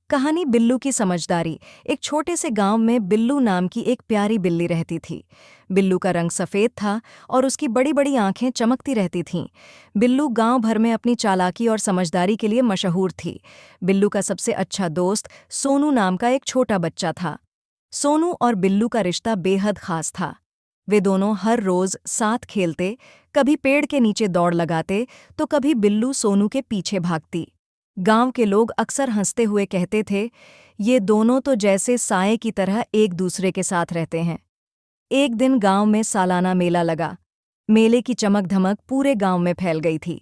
कहानी बिल्लू की समझदारी। एक छोटे से गांव में बिल्लू नाम की एक प्यारी बिल्ली रहती थी। बिल्लू का रंग सफ़ेद था और उसकी बड़ी बड़ी आंखें चमकती रहती थीं। बिल्लू गांव भर में अपनी चालाकी और समझदारी के लिए मशहूर थी। बिल्लू का सबसे अच्छा दोस्त सोनू नाम का एक छोटा बच्चा था। सोनू और बिल्लू का रिश्ता बेहद खास था। वे दोनों हर रोज साथ खेलते, कभी पेड़ के नीचे दौड़ लगाते तो कभी बिल्लू सोनू के पीछे भागती। गांव के लोग अक्सर हंसते हुए कहते थे, ये दोनों तो जैसे साए की तरह एक दूसरे के साथ रहते हैं। एक दिन गांव में सालाना मेला लगा। मेले की चमक धमक पूरे गांव में फैल गई थी।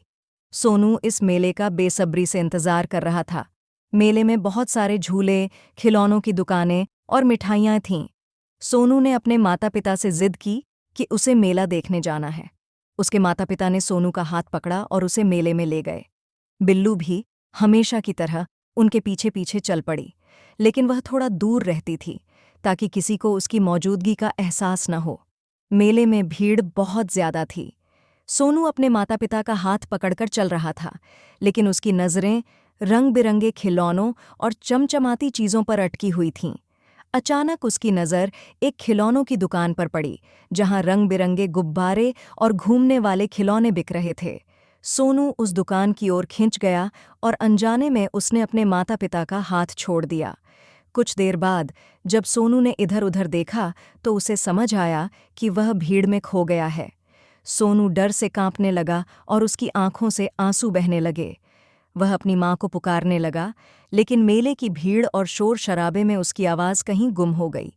सोनू इस मेले का बेसब्री से इंतजार कर रहा था। मेले में बहुत सारे झूले, खिलौनों की दुकानें और मिठाइयाँ थीं। सोनू ने अपने माता पिता से जिद की कि उसे मेला देखने जाना है। उसके माता पिता ने सोनू का हाथ पकड़ा और उसे मेले में ले गए। बिल्लू भी हमेशा की तरह उनके पीछे पीछे चल पड़ी, लेकिन वह थोड़ा दूर रहती थी ताकि किसी को उसकी मौजूदगी का एहसास न हो। मेले में भीड़ बहुत ज्यादा थी। सोनू अपने माता पिता का हाथ पकड़कर चल रहा था, लेकिन उसकी नज़रें रंग बिरंगे खिलौनों और चमचमाती चीज़ों पर अटकी हुई थीं। अचानक उसकी नज़र एक खिलौनों की दुकान पर पड़ी, जहां रंग बिरंगे गुब्बारे और घूमने वाले खिलौने बिक रहे थे। सोनू उस दुकान की ओर खिंच गया और अनजाने में उसने अपने माता पिता का हाथ छोड़ दिया। कुछ देर बाद जब सोनू ने इधर उधर देखा तो उसे समझ आया कि वह भीड़ में खो गया है। सोनू डर से कांपने लगा और उसकी आंखों से आंसू बहने लगे। वह अपनी माँ को पुकारने लगा, लेकिन मेले की भीड़ और शोर शराबे में उसकी आवाज़ कहीं गुम हो गई।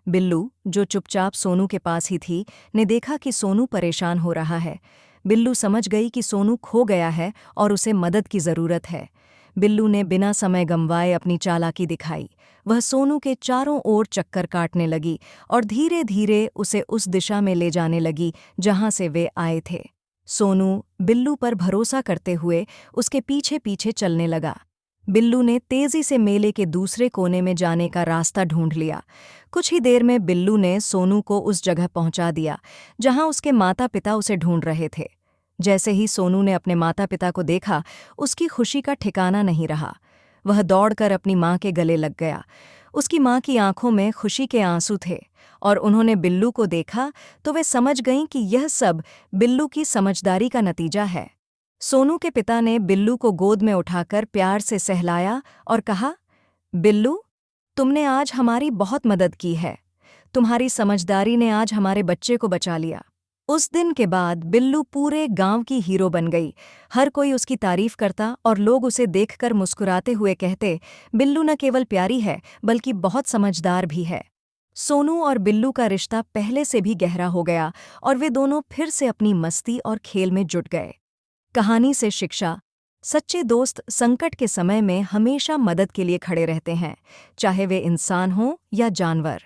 बिल्लू, जो चुपचाप सोनू के पास ही थी, ने देखा कि सोनू परेशान हो रहा है। बिल्लू समझ गई कि सोनू खो गया है और उसे मदद की ज़रूरत है। बिल्लू ने बिना समय गंवाए अपनी चालाकी दिखाई। वह सोनू के चारों ओर चक्कर काटने लगी और धीरे धीरे उसे उस दिशा में ले जाने लगी जहां से वे आए थे। सोनू बिल्लू पर भरोसा करते हुए उसके पीछे पीछे चलने लगा। बिल्लू ने तेजी से मेले के दूसरे कोने में जाने का रास्ता ढूंढ लिया। कुछ ही देर में बिल्लू ने सोनू को उस जगह पहुंचा दिया जहां उसके माता पिता उसे ढूंढ रहे थे। जैसे ही सोनू ने अपने माता पिता को देखा, उसकी खुशी का ठिकाना नहीं रहा। वह दौड़कर अपनी माँ के गले लग गया। उसकी माँ की आंखों में खुशी के आंसू थे और उन्होंने बिल्लू को देखा तो वे समझ गईं कि यह सब बिल्लू की समझदारी का नतीजा है। सोनू के पिता ने बिल्लू को गोद में उठाकर प्यार से सहलाया और कहा, बिल्लू, तुमने आज हमारी बहुत मदद की है। तुम्हारी समझदारी ने आज हमारे बच्चे को बचा लिया। उस दिन के बाद बिल्लू पूरे गांव की हीरो बन गई। हर कोई उसकी तारीफ करता और लोग उसे देखकर मुस्कुराते हुए कहते, बिल्लू न केवल प्यारी है बल्कि बहुत समझदार भी है। सोनू और बिल्लू का रिश्ता पहले से भी गहरा हो गया और वे दोनों फिर से अपनी मस्ती और खेल में जुट गए। कहानी से शिक्षा। सच्चे दोस्त संकट के समय में हमेशा मदद के लिए खड़े रहते हैं, चाहे वे इंसान हों या जानवर।